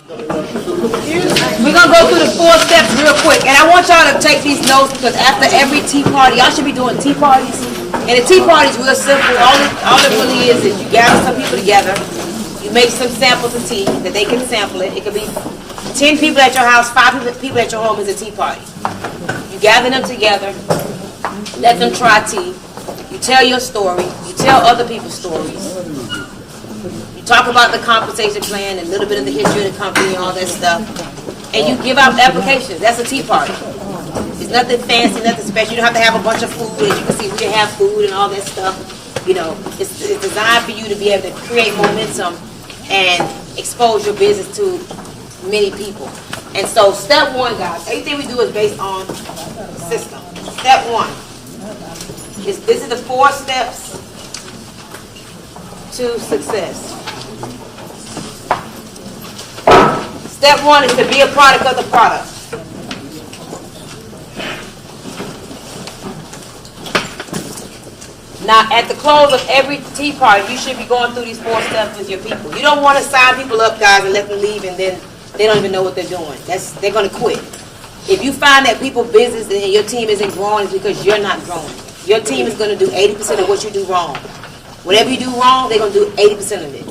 We're going to go through the 4 steps real quick. And I want y'all to take these notes because after every tea party, y'all should be doing tea parties. And the tea party is real simple. All it really is you gather some people together. You make some samples of tea that they can sample it. It could be 10 people at your house, 5 people at your home is a tea party. You gather them together. Let them try tea. You tell your story. You tell other people's stories. Talk about the compensation plan and a little bit of the history of the company and all that stuff. And you give out applications. That's a tea party. It's nothing fancy, nothing special. You don't have to have a bunch of food. As you can see, we can have food and all that stuff. You know, it's designed for you to be able to create momentum and expose your business to many people. And so step 1, guys, everything we do is based on system. Step 1 is this is the 4 steps to success. Step 1 is to be a product of the product. Now, at the close of every tea party, you should be going through these 4 steps with your people. You don't want to sign people up, guys, and let them leave, and then they don't even know what they're doing. They're going to quit. If you find that people's business and your team isn't growing, it's because you're not growing. Your team is going to do 80% of what you do wrong. Whatever you do wrong, they're going to do 80% of it.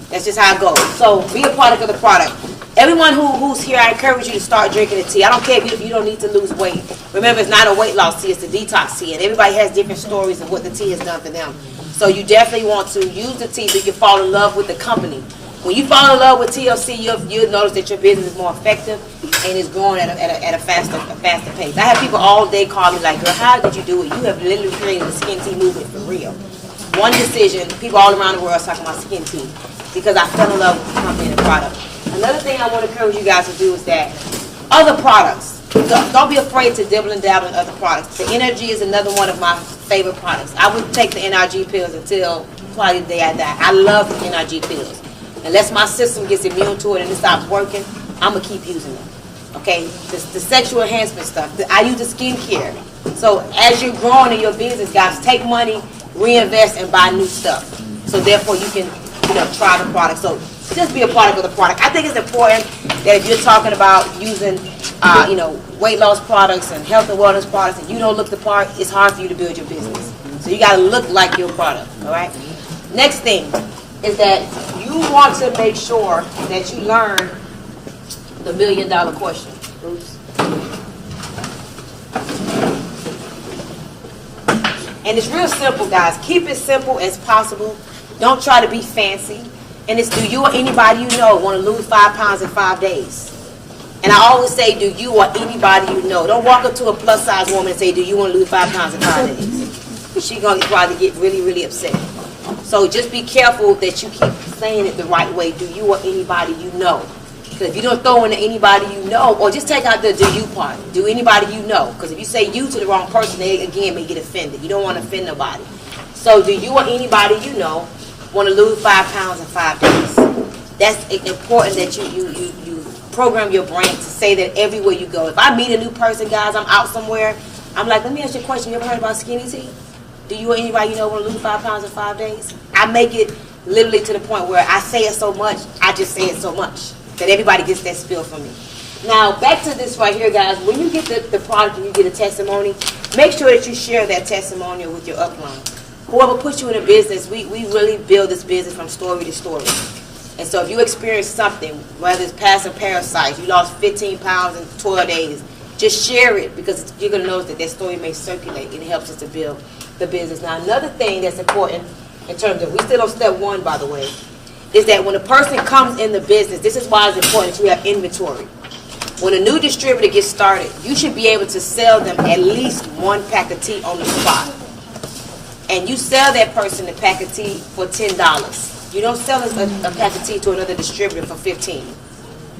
That's just how it goes. So be a product of the product. Everyone who's here, I encourage you to start drinking the tea. I don't care if you don't need to lose weight. Remember, it's not a weight loss tea, it's a detox tea. And everybody has different stories of what the tea has done for them. So you definitely want to use the tea so you can fall in love with the company. When you fall in love with TLC, you'll notice that your business is more effective and is growing at a faster pace. I have people all day call me like, girl, how did you do it? You have literally created the skin tea movement for real. One decision, people all around the world are talking about skin tea because I fell in love with the company and the product. Another thing I want to encourage you guys to do is that other products, don't be afraid to dibble and dabble in other products. The Energy is another one of my favorite products. I would take the NRG pills until probably the day I die. I love the NRG pills. Unless my system gets immune to it and it stops working, I'm going to keep using them. Okay? The sexual enhancement stuff. I use the skincare. So as you're growing in your business, guys, take money, reinvest, and buy new stuff. So therefore you can try the product. So just be a product of the product. I think it's important that if you're talking about using, weight loss products and health and wellness products, and you don't look the part, it's hard for you to build your business. So you got to look like your product. All right. Next thing is that you want to make sure that you learn the $1 million question. Oops. And it's real simple, guys. Keep it simple as possible. Don't try to be fancy. And it's, do you or anybody you know want to lose 5 pounds in 5 days? And I always say, do you or anybody you know. Don't walk up to a plus-size woman and say, do you want to lose 5 pounds in 5 days? She's going to probably get really, really upset. So just be careful that you keep saying it the right way. Do you or anybody you know? Because if you don't throw in the anybody you know, or just take out the do you part. Do anybody you know? Because if you say you to the wrong person, they again may get offended. You don't want to offend nobody. So do you or anybody you know want to lose 5 pounds in 5 days? That's important that you program your brain to say that everywhere you go. If I meet a new person, guys, I'm out somewhere, I'm like, let me ask you a question. You ever heard about skinny tea? Do you or anybody you know want to lose 5 pounds in 5 days? I make it literally to the point where I say it so much, I just say it so much that everybody gets that spill from me. Now, back to this right here, guys. When you get the product and you get a testimony, make sure that you share that testimonial with your upline. Whoever puts you in a business, we really build this business from story to story. And so if you experience something, whether it's passing parasites, you lost 15 pounds in 12 days, just share it because you're going to notice that story may circulate and it helps us to build the business. Now, another thing that's important in terms of, we still on step 1, by the way, is that when a person comes in the business, this is why it's important that you have inventory. When a new distributor gets started, you should be able to sell them at least 1 pack of tea on the spot. And you sell that person a pack of tea for $10. You don't sell a pack of tea to another distributor for $15.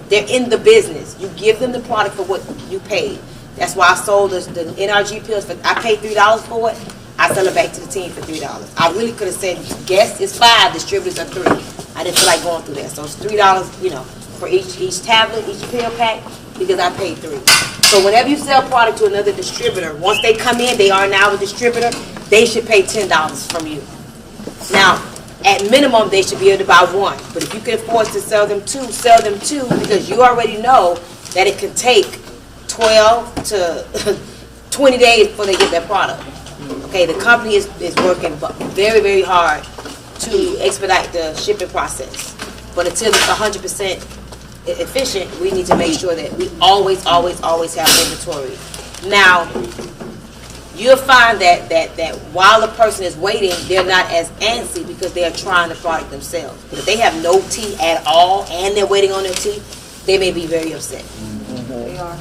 They're in the business. You give them the product for what you paid. That's why I sold the NRG pills. I paid $3 for it. I sell it back to the team for $3. I really could have said, guess it's 5, distributors are 3. I didn't feel like going through that. So it's $3, for each tablet, each pill pack, because I paid $3. So whenever you sell product to another distributor, once they come in, they are now a distributor, they should pay $10 from you. Now, at minimum, they should be able to buy one. But if you can afford to sell them two, because you already know that it can take 12 to 20 days before they get their product. Okay, the company is working very, very hard to expedite the shipping process. But until it's 100% efficient, we need to make sure that we always have inventory. Now, you'll find that while the person is waiting, they're not as antsy because they are trying the product themselves. But if they have no tea at all and they're waiting on their tea, they may be very upset. They are.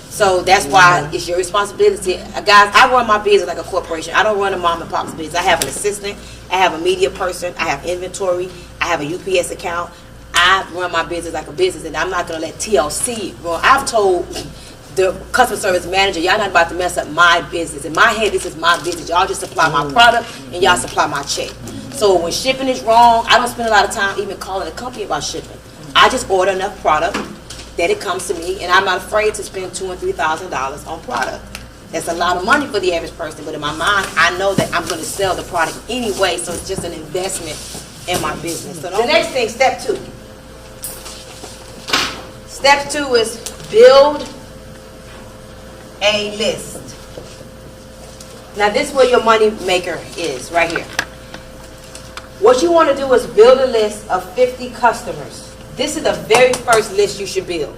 So that's why it's your responsibility. Guys, I run my business like a corporation. I don't run a mom and pop's business. I have an assistant. I have a media person. I have inventory. I have a UPS account. I run my business like a business, and I'm not going to let TLC run. I've told the customer service manager, y'all not about to mess up my business. In my head, this is my business. Y'all just supply my product, and y'all supply my check. So when shipping is wrong, I don't spend a lot of time even calling the company about shipping. I just order enough product that it comes to me, and I'm not afraid to spend $2,000 and $3,000 on product. That's a lot of money for the average person, but in my mind, I know that I'm going to sell the product anyway, so it's just an investment in my business. So the next thing, step 2. Step 2 is build a list. Now this is where your money maker is, right here. What you want to do is build a list of 50 customers. This is the very first list you should build.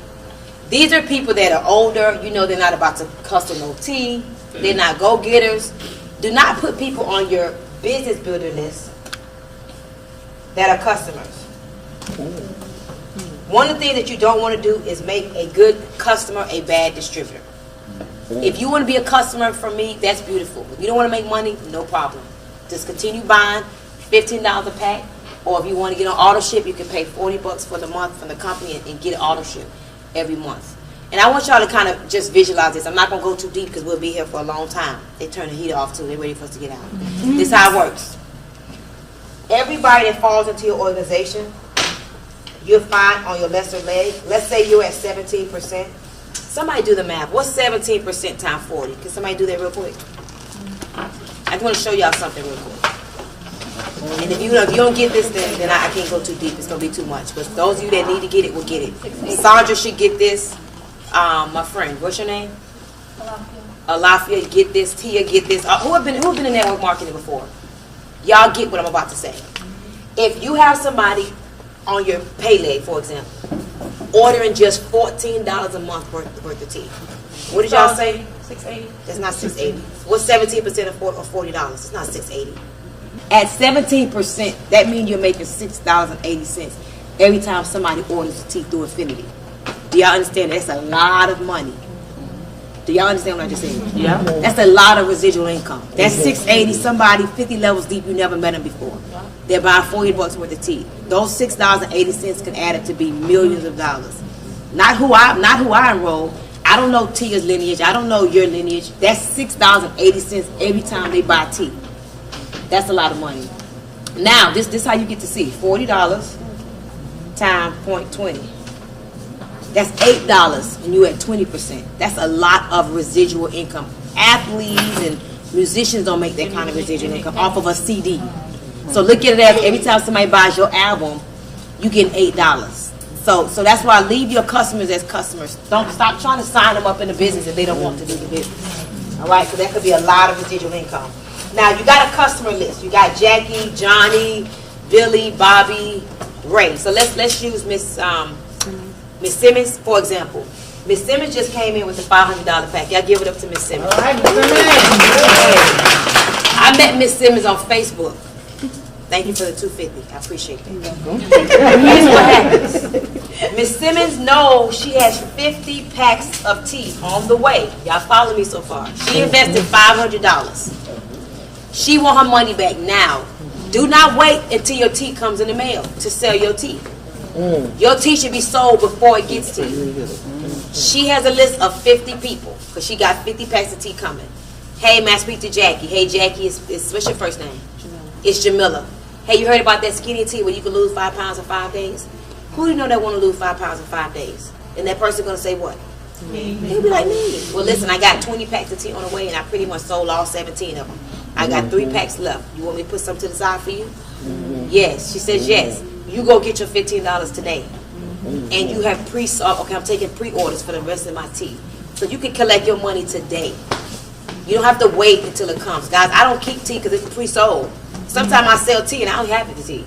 These are people that are older. You know they're not about to custom no tea. They're not go-getters. Do not put people on your business builder list that are customers. One of the things that you don't want to do is make a good customer a bad distributor. If you want to be a customer from me, that's beautiful. If you don't want to make money, no problem. Just continue buying $15 a pack. Or if you want to get on auto ship, you can pay $40 for the month from the company and get an auto ship every month. And I want y'all to kind of just visualize this. I'm not going to go too deep because we'll be here for a long time. They turn the heat off too. They're ready for us to get out. This is how it works. Everybody that falls into your organization, you'll find on your lesser leg. Let's say you're at 17%. Somebody do the math. What's 17% times 40? Can somebody do that real quick? I just want to show y'all something real quick. And if you don't get this, then I can't go too deep. It's going to be too much. But those of you that need to get it will get it. Sandra should get this. My friend, what's your name? Alafia, get this. Tia, get this. Who's been in network marketing before? Y'all get what I'm about to say. If you have somebody on your pay leg, for example, ordering just $14 a month worth of tea, what did y'all say? $680. That's not $680. What's 17% of $40? It's not $680. At 17%, that means you're making $6.80 every time somebody orders tea through Affinity. Do y'all understand? That's a lot of money. Do y'all understand what I just said? Yeah. That's a lot of residual income. That's $680. Somebody 50 levels deep, you never met them before. They're buying $40 worth of tea. Those $6.80 can add up to be millions of dollars. Not who I enroll. I don't know Tia's lineage. I don't know your lineage. That's $6.80 every time they buy tea. That's a lot of money. Now, this is how you get to see. $40 times 0.20. That's $8 and you at 20%. That's a lot of residual income. Athletes and musicians don't make that kind of residual income off of a CD. So look at it as every time somebody buys your album, you get $8. So that's why I leave your customers as customers. Don't stop trying to sign them up in the business if they don't want to do the business. All right, so that could be a lot of residual income. Now, you got a customer list. You got Jackie, Johnny, Billy, Bobby, Ray. So let's use Miss Simmons, for example. Miss Simmons just came in with a $500 pack. Y'all give it up to Miss Simmons. All right, I met Miss Simmons on Facebook. Thank you for the $250. I appreciate that. Here's what happens. Miss Simmons knows she has 50 packs of tea on the way. Y'all follow me so far. She invested $500. She want her money back now. Do not wait until your tea comes in the mail to sell your tea. Your tea should be sold before it gets to you. She has a list of 50 people because she got 50 packs of tea coming. Hey, may I speak to Jackie? Hey, Jackie, what's your first name? Jamila. It's Jamila. Hey, you heard about that skinny tea where you can lose 5 pounds in 5 days? Who do you know that want to lose 5 pounds in 5 days? And that person going to say what? Me. They'll be like me. Well, listen, I got 20 packs of tea on the way and I pretty much sold all 17 of them. I got 3 packs left. You want me to put some to the side for you? Yes. She says yes. You go get your $15 today. And you have okay, I'm taking pre-orders for the rest of my tea. So you can collect your money today. You don't have to wait until it comes. Guys, I don't keep tea because it's pre-sold. Sometimes I sell tea and I don't have the tea.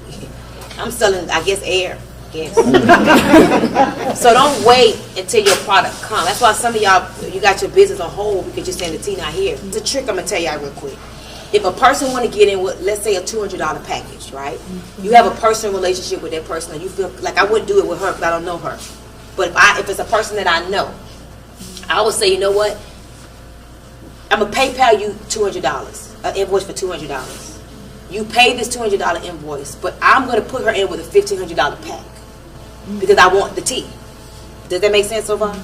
I'm selling, I guess, air. Yes. So don't wait until your product comes. That's why some of y'all, you got your business on hold because you're saying the tea not here. It's a trick I'm going to tell y'all real quick. If a person want to get in with, let's say, a $200 package, right? You have a personal relationship with that person and you feel like I wouldn't do it with her because I don't know her. But if it's a person that I know, I would say, you know what? I'm going to PayPal you $200, an invoice for $200. You pay this $200 invoice, but I'm going to put her in with a $1,500 pack because I want the tea. Does that make sense so far?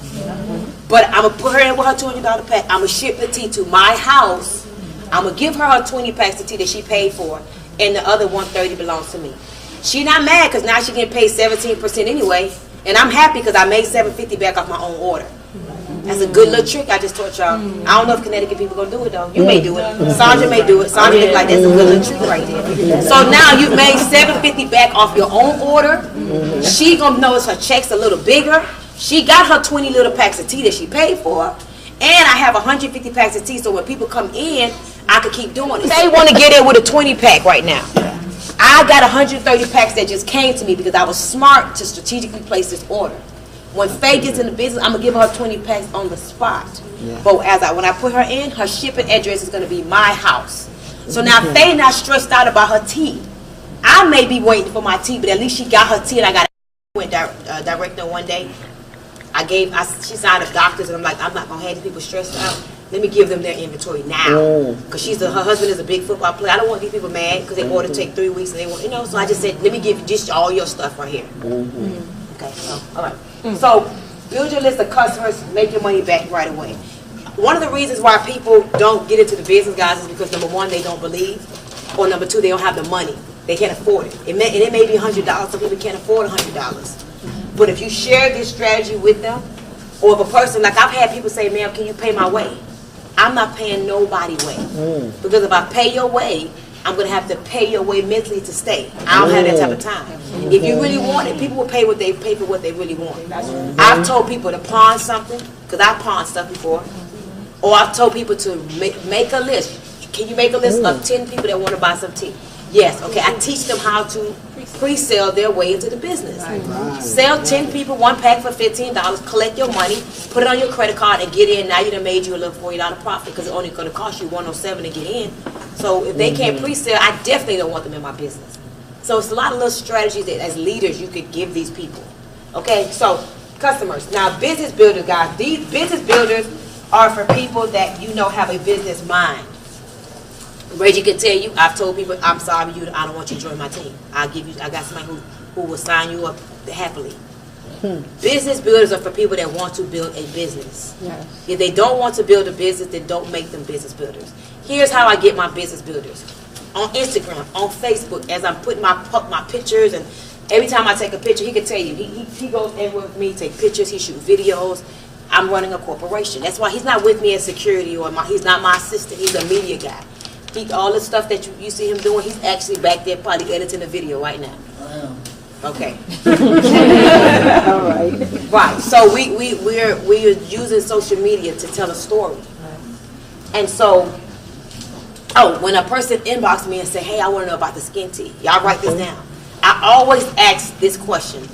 But I'm going to put her in with her $200 pack. I'm going to ship the tea to my house. I'm going to give her 20 packs of tea that she paid for, and the other 130 belongs to me. She not mad because now she getting paid 17% anyway, and I'm happy because I made $750 back off my own order. That's a good little trick I just taught y'all. I don't know if Connecticut people gonna do it though. You may do it. Sandra may do it. Sandra think like that's a good little trick right there. So now you've made $750 back off your own order. She gonna notice her check's a little bigger. She got her 20 little packs of tea that she paid for, and I have 150 packs of tea. So when people come in, I could keep doing it. They want to get in with a 20 pack right now. I got 130 packs that just came to me because I was smart to strategically place this order. When Faye gets in the business, I'm gonna give her 20 packs on the spot. But when I put her in, her shipping address is gonna be my house. So now Faye not stressed out about her tea. I may be waiting for my tea, but at least she got her tea, and I got went direct her one day. She signed up doctors, and I'm like, I'm not gonna have these people stressed out. Let me give them their inventory now, because her husband is a big football player. I don't want these people mad because they order take 3 weeks and they want, So I just said, let me give you just all your stuff right here. Okay, so all right. So build your list of customers, make your money back right away. One of the reasons why people don't get into the business, guys, is because number one, they don't believe, or number two, they don't have the money. They can't afford it. And it may be $100. Some people can't afford $100. But if you share this strategy with them, or if a person, like I've had people say, ma'am, can you pay my way? I'm not paying nobody way. Because if I pay your way, I'm going to have to pay your way mentally to stay. I don't have that type of time. If you really want it, people will pay for what they really want. I've told people to pawn something, because I've pawned stuff before. Or I've told people to make a list. Can you make a list of 10 people that want to buy some tea? Yes. Okay, I teach them how to pre-sell their way into the business. Sell 10 people 1 pack for $15, collect your money, put it on your credit card, and get in. Now you done made you a little $40 profit because it's only going to cost you $107 to get in. So if they can't pre-sell, I definitely don't want them in my business. So it's a lot of little strategies that as leaders you could give these people. Okay, so customers. Now business builders, guys, these business builders are for people that have a business mind. Reggie can tell you, I've told people, I'm sorry, I don't want you to join my team. I got somebody who will sign you up happily. Business builders are for people that want to build a business. If they don't want to build a business, then don't make them business builders. Here's how I get my business builders. On Instagram, on Facebook, as I'm putting my pictures, and every time I take a picture, he can tell you, he goes everywhere with me, take pictures, he shoots videos. I'm running a corporation. That's why he's not with me as security, or he's not my assistant, he's a media guy. All the stuff that you see him doing, he's actually back there probably editing the video right now. I am. Okay. All right. Right. So we're using social media to tell a story. And so, when a person inboxes me and say, hey, I want to know about the skin tea, y'all write this down. I always ask this question: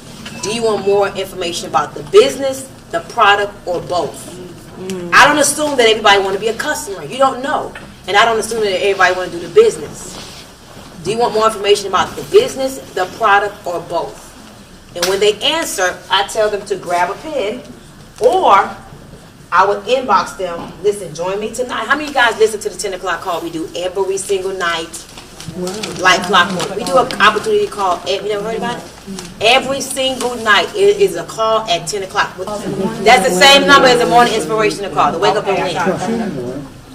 do you want more information about the business, the product, or both? I don't assume that everybody want to be a customer. You don't know. And I don't assume that everybody want to do the business. Do you want more information about the business, the product, or both? And when they answer, I tell them to grab a pen, or I would inbox them, listen, join me tonight. How many of you guys listen to the 10 o'clock call we do every single night? Like clockwork. We do an opportunity call. You never heard about it? Every single night it is a call at 10 o'clock. That's the same number as the morning inspirational call, the wake up and win.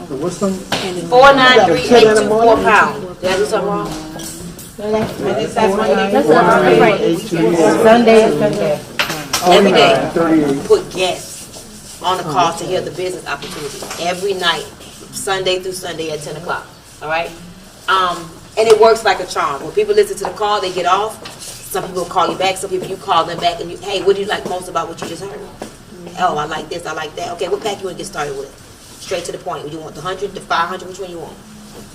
What's some 493-824 pound. Did I do something wrong? Sunday. Every day. Put guests on the call to hear the business opportunity. Every night, Sunday through Sunday at 10 o'clock. All right? And it works like a charm. When people listen to the call, they get off. Some people call you back. Some people, you call them back and you, hey, what do you like most about what you just heard? Oh, I like this, I like that. Okay, what pack you want to get started with? Straight to the point. You want the 100, the 500, which one you want?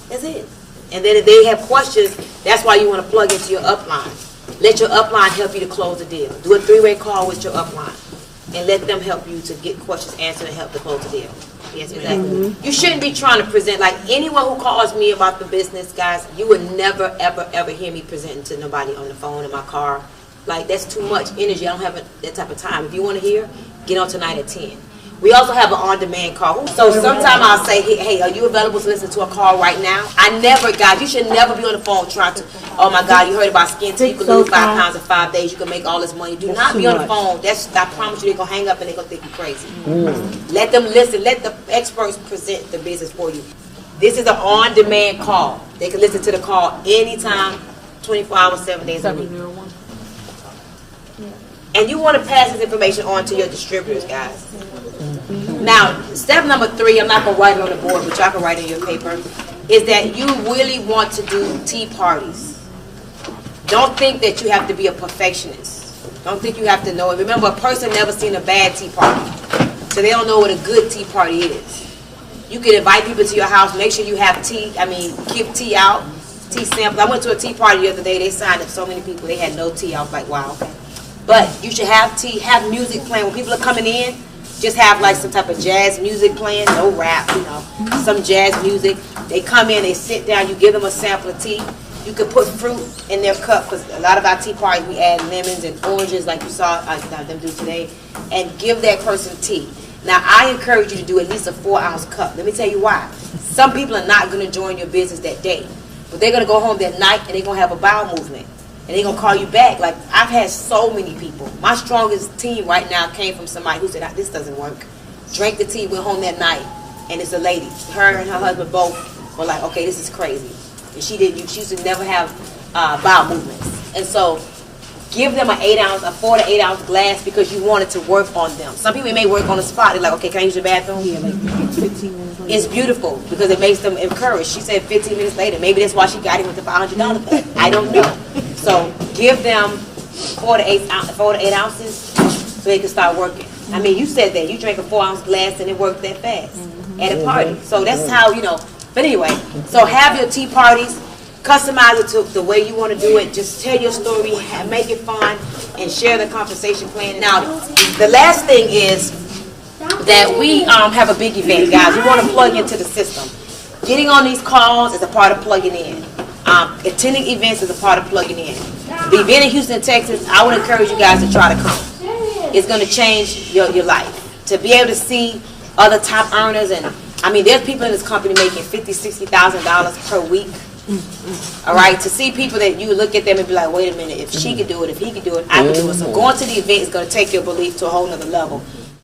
That's it. And then if they have questions, that's why you want to plug into your upline. Let your upline help you to close the deal. Do a 3-way call with your upline. And let them help you to get questions answered and help to close the deal. Yes, exactly. You shouldn't be trying to present, like anyone who calls me about the business, guys, you would never, ever, ever hear me presenting to nobody on the phone, in my car. Like, that's too much energy. I don't have that type of time. If you want to hear, get on tonight at 10. We also have an on-demand call. So sometimes I'll say, hey, are you available to listen to a call right now? I never, guys, you should never be on the phone trying to, oh my God, you heard about skin teeth, you can lose 5 pounds in 5 days, you can make all this money. Do not be on the phone. I promise you, they're going to hang up and they're going to think you're crazy. Let them listen. Let the experts present the business for you. This is an on-demand call. They can listen to the call anytime, 24 hours, 7 days a week. And you want to pass this information on to your distributors, guys. Now, step number 3, I'm not going to write it on the board, but y'all can write it in your paper, is that you really want to do tea parties. Don't think that you have to be a perfectionist. Don't think you have to know it. Remember, a person never seen a bad tea party, so they don't know what a good tea party is. You can invite people to your house, make sure you have tea, give tea out, tea samples. I went to a tea party the other day, they signed up so many people, they had no tea. I was like, wow, okay. But you should have tea, have music playing. When people are coming in, just have like some type of jazz music playing, no rap, some jazz music. They come in, they sit down, you give them a sample of tea. You can put fruit in their cup, because a lot of our tea parties, we add lemons and oranges like you saw them do today, and give that person tea. Now, I encourage you to do at least a 4-ounce cup. Let me tell you why. Some people are not going to join your business that day, but they're going to go home that night and they're going to have a bowel movement. And they're going to call you back. Like, I've had so many people. My strongest team right now came from somebody who said, this doesn't work. Drank the tea, went home that night, and it's a lady. Her and her husband both were like, okay, this is crazy. And she used to never have bowel movements. And so, give them a 4 to 8 ounce glass because you want it to work on them. Some people may work on the spot. They're like, okay, can I use your bathroom? Yeah, like 15 minutes later. It's beautiful because it makes them encouraged. She said 15 minutes later. Maybe that's why she got it with the $500 bag. I don't know. So give them 4 to 8 ounces so they can start working. I mean, you said that. You drank a 4-ounce glass and it worked that fast at a party. So that's how, But anyway, so have your tea parties. Customize it to the way you want to do it. Just tell your story, make it fun, and share the compensation plan. Now, the last thing is that we have a big event, guys. We want to plug into the system. Getting on these calls is a part of plugging in. Attending events is a part of plugging in. The event in Houston, Texas, I would encourage you guys to try to come. It's going to change your life. To be able to see other top earners, and there's people in this company making $50,000, $60,000 per week. All right, to see people that you look at them and be like, wait a minute, if she could do it, if he could do it, I could do it. So going to the event is going to take your belief to a whole nother level.